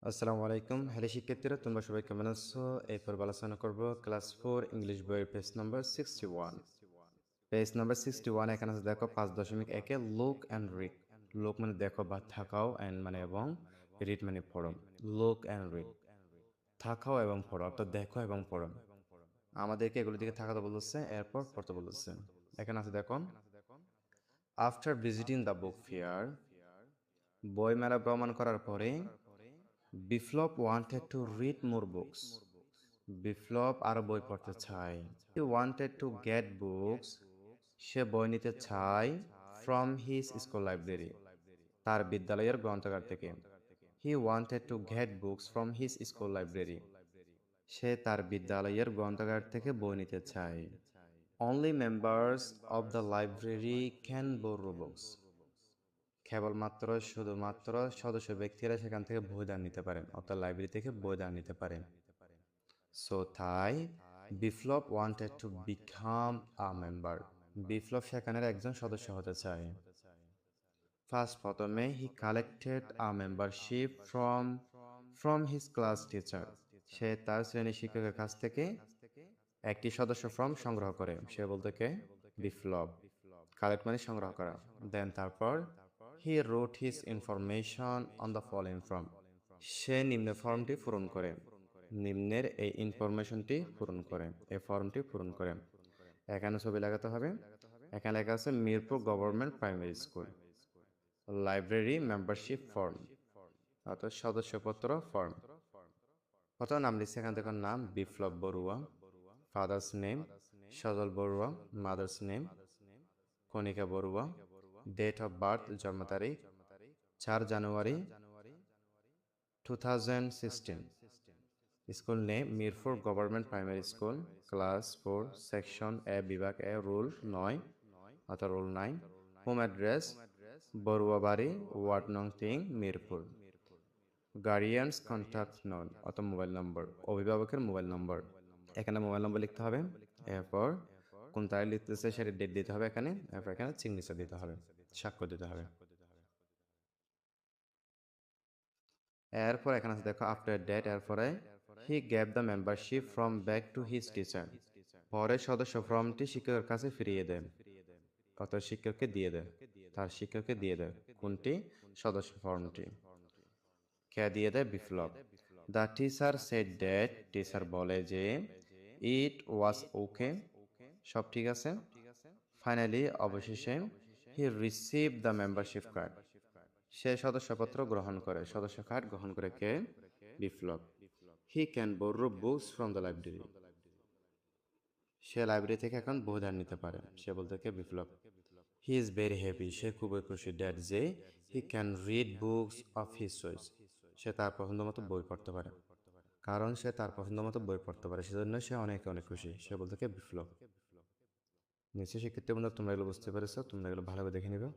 আসসালামু আলাইকুম। হ্যালো শিক্ষার্থীরা, তোমরা সবাই কেমন আছো? এরপর আলোচনা করব ক্লাস 4 ইংলিশ বইয়ের পেজ নাম্বার 61। পেজ নাম্বার 61 এখানে আছে দেখো 5.1 এ লুক অ্যান্ড রিড। লুক মানে দেখো বা থাকাও, অ্যান্ড মানে এবং, রিড মানে পড়ো। লুক অ্যান্ড রিড, থাকাও এবং পড়ো, অর্থাৎ দেখো এবং পড়ো। আমাদেরকে এগুলো দিকে থাকাতে বলেছে, এরপর পড়তে বলেছে। এখানে আছে দেখো, after visiting the book fair, বই মেলা ভ্রমণ করার পরে Biplab wanted to read more books. Biplab আরো বই পড়তে চায়। He wanted to get books, সে বই নিতে চায় ফ্রম হিজ স্কুল লাইব্রেরি, তার বিদ্যালয়ের গ্রন্থাগার থেকে। He wanted to get books from his school library, সে তার বিদ্যালয়ের গ্রন্থাগার থেকে বই নিতে চায়। Only members of the library can borrow books, কেবলমাত্র শুধুমাত্র সদস্য ব্যক্তিরা সেখান থেকে বই দান নিতে পারেন, অর্থাৎ লাইব্রেরি থেকে বই দান নিতে পারেন। সো তাই Biplab wanted to become a member, Biplab সেখানের একজন সদস্য হতে চায়। ফার্স্ট প্রথমে he collected a membership from his class teacher, সে তার শ্রেণী শিক্ষকের কাছ থেকে একটি সদস্য ফর্ম সংগ্রহ করে। সে বলতে কে? বিপ্লব। কালেক্ট মানে সংগ্রহ করা। দেন তারপর he wrote his information on the following form, সে নিম্ন ফর্মটি পূরণ করে। নিম্নের এই ইনফরমেশনটি পূরণ করে, এই ফর্মটি পূরণ করে। এখানে ছবি লাগাতে হবে। এখানে লেখা আছে Mirpur government primary school, library membership form, অর্থাৎ সদস্যপত্র ফর্ম। প্রথম নাম লিখছে, এখানে দেখুন নাম Biplab Barua, father's name Sajal Barua, mother's name Kanika Barua, date of birth জন্ম তারিখ 4 January 2016, school name Mirpur government primary school, class 4 section A বিভাগ এ রুল 9, অর্থাৎ রুল 9। হোম অ্যাড্রেস বড়ুয়া বাড়ি, ওয়ার্ড নং 3, মিরপুর। গার্ডিয়ানস কন্ট্যাক্ট নন, অর্থাৎ মোবাইল নম্বর, অভিভাবকের মোবাইল নম্বর। এখানে মোবাইল নম্বর লিখতে হবে। এরপর কোন তারিখ লিখতেছে সেটা ডেট দিতে হবে এখানে। এরপর এখানে সিগনেচার দিতে হবে, স্বাক্ষর দিতে হবে। এরপর এখানে আছে দেখো আফটার ডেট, এরপরে he gave the membership from back to his teacher, পরে সদস্য ফর্মটি শিক্ষকের কাছে ফিরিয়ে দেন, কত শিক্ষককে দিয়ে দেয়, তার শিক্ষককে দিয়ে দেয়। কোনটি? সদস্য ফর্মটি। কে দিয়ে দেয়? Biplab. The teacher said that, teacher বলে যে ইট ওয়াজ ওকে, সব ঠিক আছে। ফাইনালি, অবশেষে he receive the membership card, সে সদস্যপত্র গ্রহণ করে, সদস্য কার্ড গ্রহণ করে। কে? Biplab. He can borrow books from the library, সে লাইব্রেরি থেকে এখন বই ধার নিতে পারে। সে বলতে কে? Biplab. He is very happy, সে খুবই খুশি। দ্যাট যে he can read books of his choice, সে তার পছন্দ মতো বই পড়তে পারে। কারণ সে তার পছন্দ মতো বই পড়তে পারে, সেজন্য সে অনেক অনেক খুশি। সে বলতে কে? বিপ্লব। নিশ্চয়ই শিক্ষার্থী বন্ধুরা তোমরা এগুলো বুঝতে পেরেছো, তোমরা এগুলো ভালোভাবে দেখে নিবে।